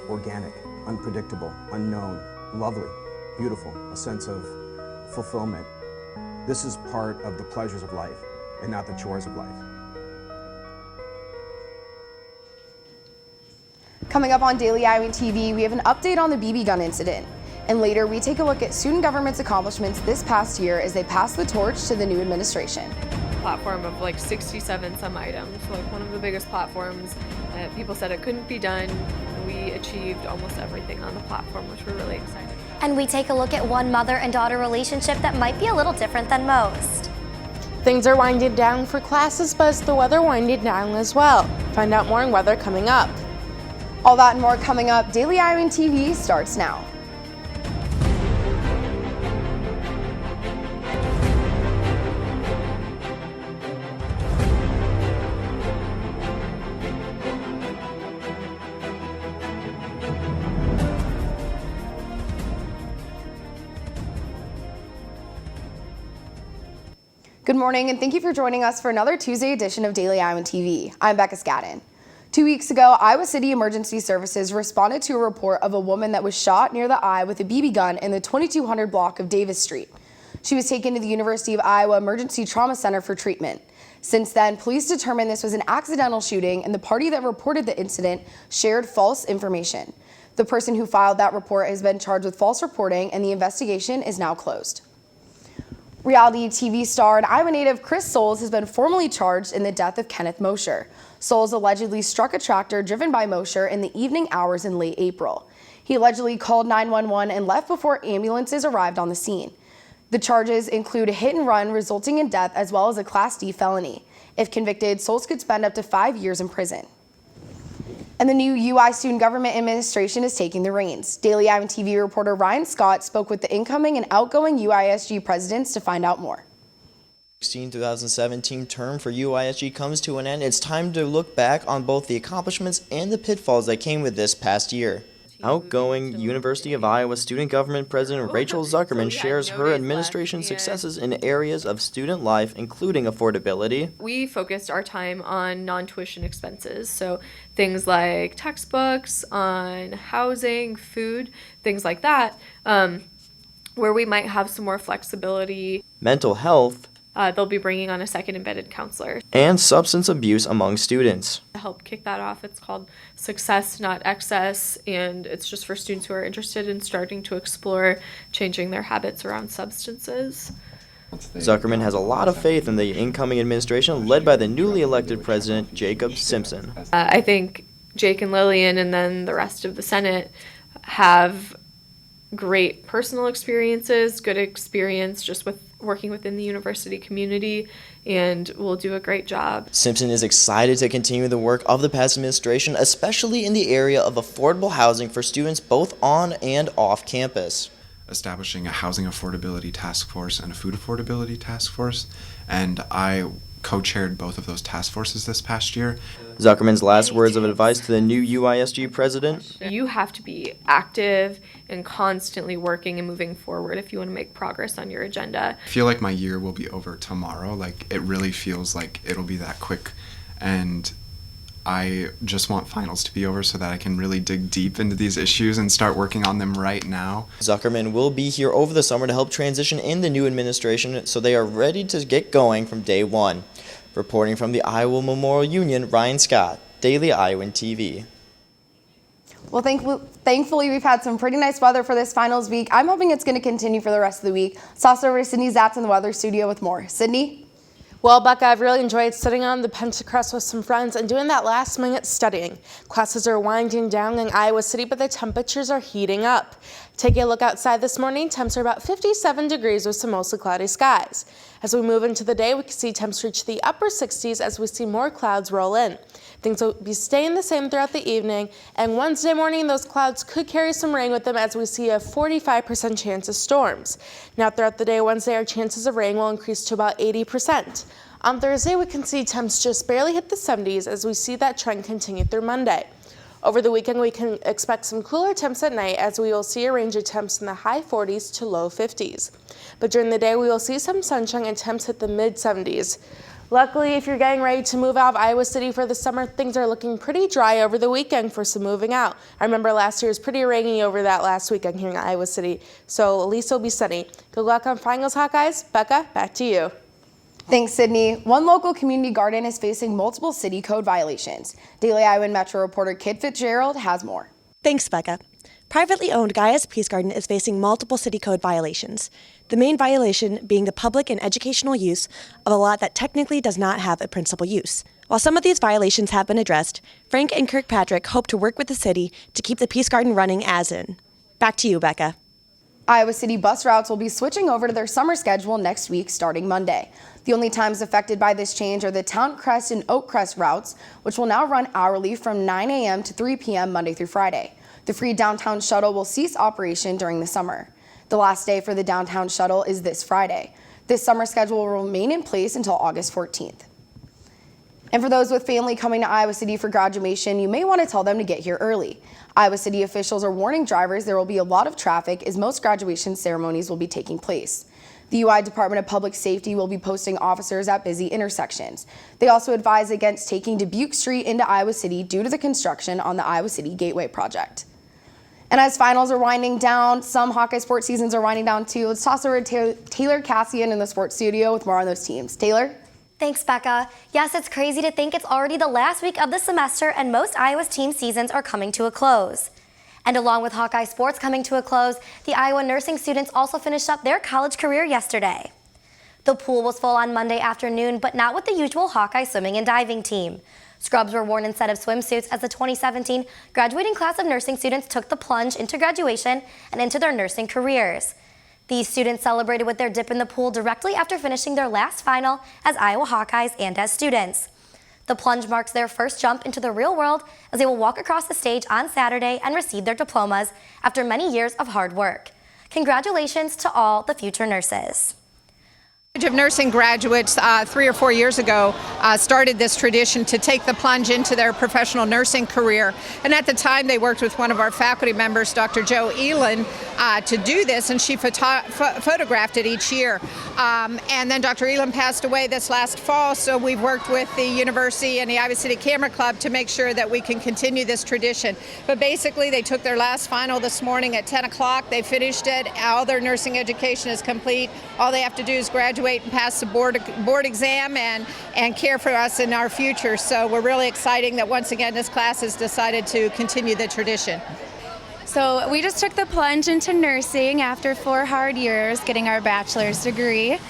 Organic, unpredictable, unknown, lovely, beautiful, a sense of fulfillment. This is part of the pleasures of life and not the chores of life. Coming up on Daily Iowan TV, we have an update on the BB gun incident. And later, we take a look at student government's accomplishments this past year as they pass the torch to the new administration. Platform of like 67 some items, like one of the biggest platforms. People said it couldn't be done. We achieved almost everything on the platform, which we're really excited about. And we take a look at one mother and daughter relationship that might be a little different than most. Things are winding down for classes, but is the weather winding down as well? Find out more on weather coming up. All that and more coming up. Daily Iowan TV starts now. Good morning, and thank you for joining us for another Tuesday edition of Daily Iowan TV. I'm Becca Scadden. 2 weeks ago, Iowa City Emergency Services responded to a report of a woman that was shot near the eye with a BB gun in the 2200 block of Davis Street. She was taken to the University of Iowa Emergency Trauma Center for treatment. Since then, police determined this was an accidental shooting, and the party that reported the incident shared false information. The person who filed that report has been charged with false reporting, and the investigation is now closed. Reality TV star and Iowa native Chris Soules has been formally charged in the death of Kenneth Mosher. Soules allegedly struck a tractor driven by Mosher in the evening hours in late April. He allegedly called 911 and left before ambulances arrived on the scene. The charges include a hit and run resulting in death as well as a Class D felony. If convicted, Soules could spend up to 5 years in prison. And the new UI student government administration is taking the reins. Daily Iowan TV reporter Ryan Scott spoke with the incoming and outgoing UISG presidents to find out more. 2016-2017 term for UISG comes to an end. It's time to look back on both the accomplishments and the pitfalls that came with this past year. Outgoing University of Iowa Student Government President Rachel Zuckerman shares her administration's successes in areas of student life, including affordability. We focused our time on non-tuition expenses, so things like textbooks, on housing, food, things like that, where we might have some more flexibility. Mental health. They'll be bringing on a second embedded counselor. And substance abuse among students. To help kick that off, it's called Success Not Excess, and it's just for students who are interested in starting to explore changing their habits around substances. Zuckerman has a lot of faith in the incoming administration led by the newly elected president, Jacob Simpson. I think Jake and Lillian and then the rest of the Senate have great personal experiences, good experience just with working within the university community, and will do a great job. Simpson is excited to continue the work of the past administration, especially in the area of affordable housing for students both on and off campus. Establishing a housing affordability task force and a food affordability task force, and I co-chaired both of those task forces this past year. Zuckerman's last words of advice to the new UISG president: You have to be active and constantly working and moving forward if you want to make progress on your agenda. I feel like my year will be over tomorrow. Like, it really feels like it'll be that quick, and I just want finals to be over so that I can really dig deep into these issues and start working on them right now. Zuckerman will be here over the summer to help transition in the new administration, so they are ready to get going from day one. Reporting from the Iowa Memorial Union, Ryan Scott, Daily Iowan TV. Well, thankfully, we've had some pretty nice weather for this finals week. I'm hoping it's going to continue for the rest of the week. Let's toss over to Sydney Zatz in the weather studio with more. Sydney? Well, Becca, I've really enjoyed sitting on the Pentacrest with some friends and doing that last-minute studying. Classes are winding down in Iowa City, but the temperatures are heating up. Taking a look outside this morning, temps are about 57 degrees with some mostly cloudy skies. As we move into the day, we can see temps reach the upper 60s as we see more clouds roll in. Things will be staying the same throughout the evening, and Wednesday morning, those clouds could carry some rain with them as we see a 45% chance of storms. Now, throughout the day Wednesday, our chances of rain will increase to about 80%. On Thursday, we can see temps just barely hit the 70s as we see that trend continue through Monday. Over the weekend, we can expect some cooler temps at night as we will see a range of temps in the high 40s to low 50s. But during the day, we will see some sunshine and temps hit the mid 70s. Luckily, if you're getting ready to move out of Iowa City for the summer, things are looking pretty dry over the weekend for some moving out. I remember last year was pretty rainy over that last weekend here in Iowa City, so at least it'll be sunny. Good luck on finals, Hawkeyes. Becca, back to you. Thanks, Sydney. One local community garden is facing multiple city code violations. Daily Iowan Metro reporter Kit Fitzgerald has more. Thanks, Becca. Privately owned Gaias Peace Garden is facing multiple city code violations. The main violation being the public and educational use of a lot that technically does not have a principal use. While some of these violations have been addressed, Frank and Kirkpatrick hope to work with the city to keep the Peace Garden running as in. Back to you, Becca. Iowa City bus routes will be switching over to their summer schedule next week starting Monday. The only times affected by this change are the Town Crest and Oak Crest routes, which will now run hourly from 9 a.m. to 3 p.m. Monday through Friday. The free downtown shuttle will cease operation during the summer. The last day for the downtown shuttle is this Friday. This summer schedule will remain in place until August 14th. And for those with family coming to Iowa City for graduation, you may want to tell them to get here early. Iowa City officials are warning drivers there will be a lot of traffic as most graduation ceremonies will be taking place. The UI Department of Public Safety will be posting officers at busy intersections. They also advise against taking Dubuque Street into Iowa City due to the construction on the Iowa City Gateway project. And as finals are winding down, some Hawkeye sports seasons are winding down too. Let's toss over to Taylor Cassian in the sports studio with more on those teams. Taylor? Thanks, Becca. Yes, it's crazy to think it's already the last week of the semester and most Iowa's team seasons are coming to a close. And along with Hawkeye sports coming to a close, the Iowa nursing students also finished up their college career yesterday. The pool was full on Monday afternoon, but not with the usual Hawkeye swimming and diving team. Scrubs were worn instead of swimsuits as the 2017 graduating class of nursing students took the plunge into graduation and into their nursing careers. These students celebrated with their dip in the pool directly after finishing their last final as Iowa Hawkeyes and as students. The plunge marks their first jump into the real world as they will walk across the stage on Saturday and receive their diplomas after many years of hard work. Congratulations to all the future nurses. Of nursing graduates 3 or 4 years ago started this tradition to take the plunge into their professional nursing career. And at the time, they worked with one of our faculty members, Dr. Jo Iowan, to do this, and she photographed it each year. And then Dr. Iowan passed away this last fall, so we've worked with the university and the Iowa City Camera Club to make sure that we can continue this tradition. But basically, they took their last final this morning at 10 o'clock. They finished it. All their nursing education is complete. All they have to do is graduate and pass the board exam and care for us in our future. So we're really excited that once again this class has decided to continue the tradition. So we just took the plunge into nursing after 4 hard years getting our bachelor's degree.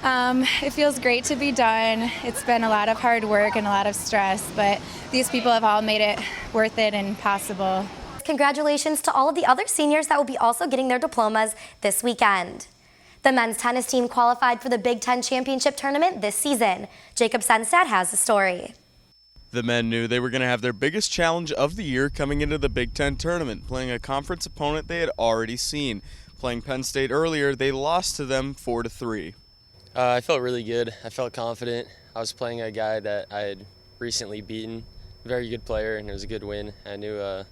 It feels great to be done. It's been a lot of hard work and a lot of stress, but these people have all made it worth it and possible. Congratulations to all of the other seniors that will be also getting their diplomas this weekend. The men's tennis team qualified for the Big Ten Championship Tournament this season. Jacob Senstad has the story. The men knew they were going to have their biggest challenge of the year coming into the Big Ten tournament, playing a conference opponent they had already seen. Playing Penn State earlier, they lost to them 4-3. I felt really good. I felt confident. I was playing a guy that I had recently beaten, very good player, and it was a good win. I knew it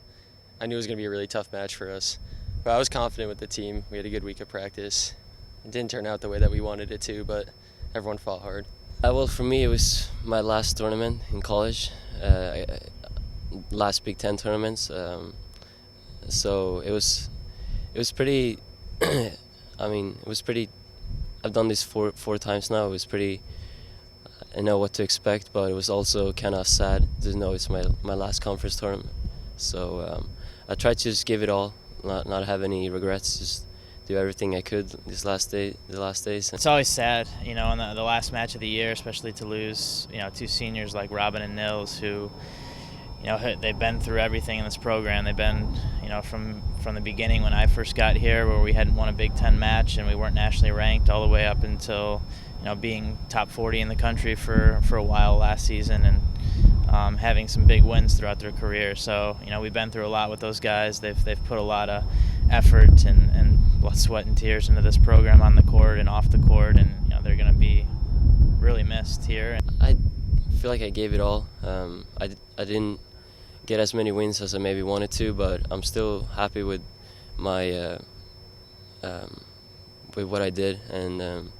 was going to be a really tough match for us. But I was confident with the team. We had a good week of practice. It didn't turn out the way that we wanted it to, but everyone fought hard. Well, for me, it was my last tournament in college, last Big Ten tournaments. So it was pretty. I mean, it was pretty. I've done this four times now. It was pretty. I know what to expect, but it was also kind of sad to know it's my last conference tournament. So I tried to just give it all, not have any regrets. Just do everything I could the last days. It's always sad, you know, in the last match of the year, especially to lose, you know, 2 seniors like Robin and Nils, who, you know, they've been through everything in this program. They've been, you know, from the beginning when I first got here, where we hadn't won a Big Ten match and we weren't nationally ranked, all the way up until, you know, being top 40 in the country for a while last season, and having some big wins throughout their career. So, you know, we've been through a lot with those guys. They've put a lot of effort and blood, sweat, and tears into this program on the court and off the court, and, you know, they're going to be really missed here. I feel like I gave it all. I didn't get as many wins as I maybe wanted to, but I'm still happy with my with what I did, and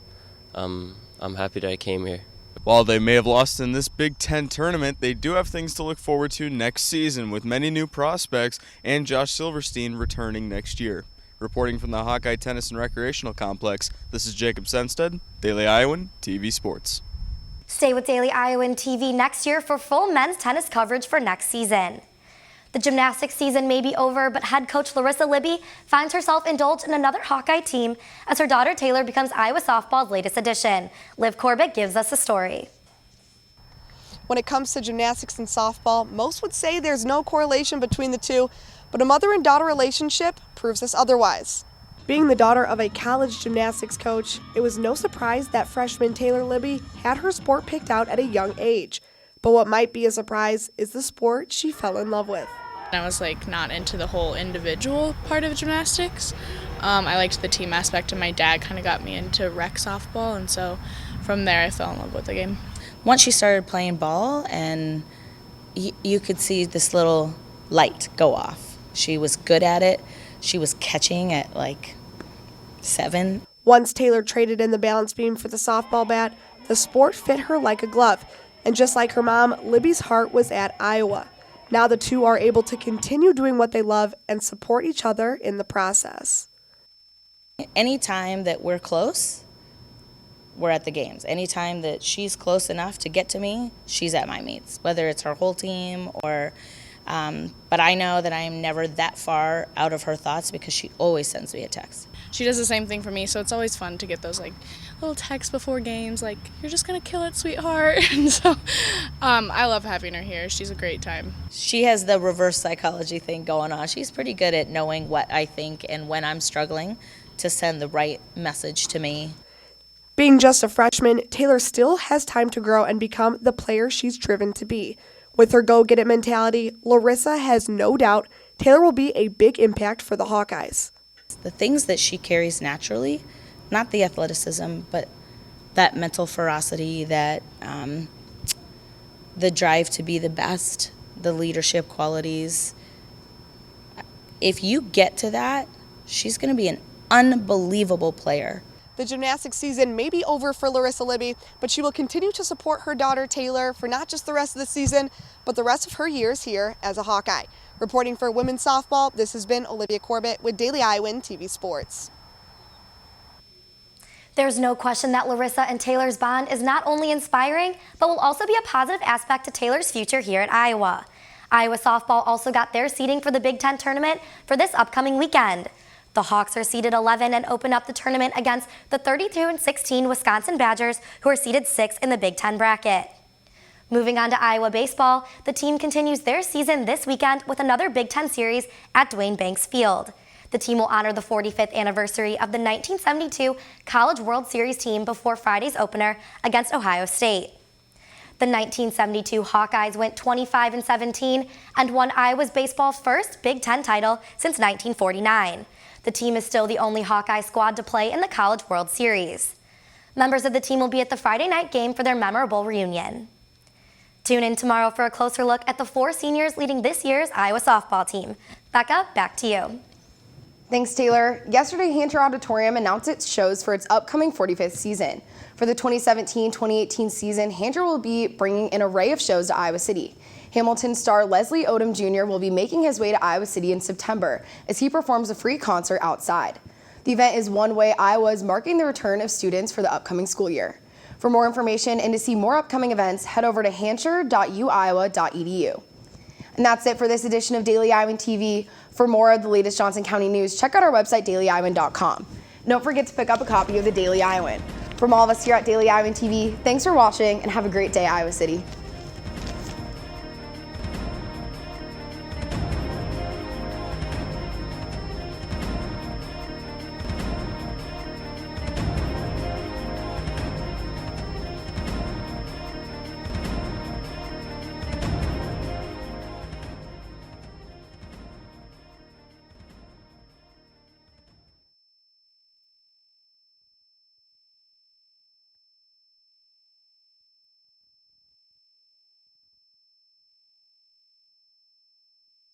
I'm happy that I came here. While they may have lost in this Big Ten tournament, they do have things to look forward to next season with many new prospects and Josh Silverstein returning next year. Reporting from the Hawkeye Tennis and Recreational Complex, this is Jacob Senstead, Daily Iowan TV Sports. Stay with Daily Iowan TV next year for full men's tennis coverage for next season. The gymnastics season may be over, but head coach Larissa Libby finds herself indulged in another Hawkeye team as her daughter Taylor becomes Iowa softball's latest addition. Liv Corbett gives us a story. When it comes to gymnastics and softball, most would say there's no correlation between the two, but a mother and daughter relationship proves us otherwise. Being the daughter of a college gymnastics coach, it was no surprise that freshman Taylor Libby had her sport picked out at a young age. But what might be a surprise is the sport she fell in love with. I was not into the whole individual part of gymnastics. I liked the team aspect, and my dad kind of got me into rec softball, and so from there I fell in love with the game. Once she started playing ball, and you could see this little light go off. She was good at it. She was catching at 7. Once Taylor traded in the balance beam for the softball bat, the sport fit her like a glove. And just like her mom, Libby's heart was at Iowa. Now the two are able to continue doing what they love and support each other in the process. Anytime that we're close, we're at the games. Anytime that she's close enough to get to me, she's at my meets, whether it's her whole team or, but I know that I am never that far out of her thoughts because she always sends me a text. She does the same thing for me, so it's always fun to get those little texts before games, you're just gonna kill it, sweetheart. And so I love having her here. She's a great time. She has the reverse psychology thing going on. She's pretty good at knowing what I think and when I'm struggling to send the right message to me. Being just a freshman, Taylor still has time to grow and become the player she's driven to be. With her go-get-it mentality, Larissa has no doubt Taylor will be a big impact for the Hawkeyes. The things that she carries naturally, not the athleticism, but that mental ferocity, that the drive to be the best, the leadership qualities. If you get to that, she's going to be an unbelievable player. The gymnastics season may be over for Larissa Libby, but she will continue to support her daughter Taylor for not just the rest of the season, but the rest of her years here as a Hawkeye. Reporting for women's softball, this has been Olivia Corbett with Daily Iowan TV Sports. There's no question that Larissa and Taylor's bond is not only inspiring, but will also be a positive aspect to Taylor's future here at Iowa. Iowa softball also got their seeding for the Big Ten tournament for this upcoming weekend. The Hawks are seeded 11 and open up the tournament against the 32-16 Wisconsin Badgers, who are seeded 6th in the Big Ten bracket. Moving on to Iowa baseball, the team continues their season this weekend with another Big Ten series at Dwayne Banks Field. The team will honor the 45th anniversary of the 1972 College World Series team before Friday's opener against Ohio State. The 1972 Hawkeyes went 25-17 and won Iowa's baseball's first Big Ten title since 1949. The team is still the only Hawkeye squad to play in the College World Series. Members of the team will be at the Friday night game for their memorable reunion. Tune in tomorrow for a closer look at the 4 seniors leading this year's Iowa softball team. Becca, back to you. Thanks, Taylor. Yesterday, Hancher Auditorium announced its shows for its upcoming 45th season. For the 2017-2018 season, Hancher will be bringing an array of shows to Iowa City. Hamilton star Leslie Odom Jr. will be making his way to Iowa City in September as he performs a free concert outside. The event is one way Iowa is marking the return of students for the upcoming school year. For more information and to see more upcoming events, head over to hancher.uiowa.edu. And that's it for this edition of Daily Iowan TV. For more of the latest Johnson County news, check out our website, dailyiowan.com. Don't forget to pick up a copy of the Daily Iowan. From all of us here at Daily Iowan TV, thanks for watching and have a great day, Iowa City.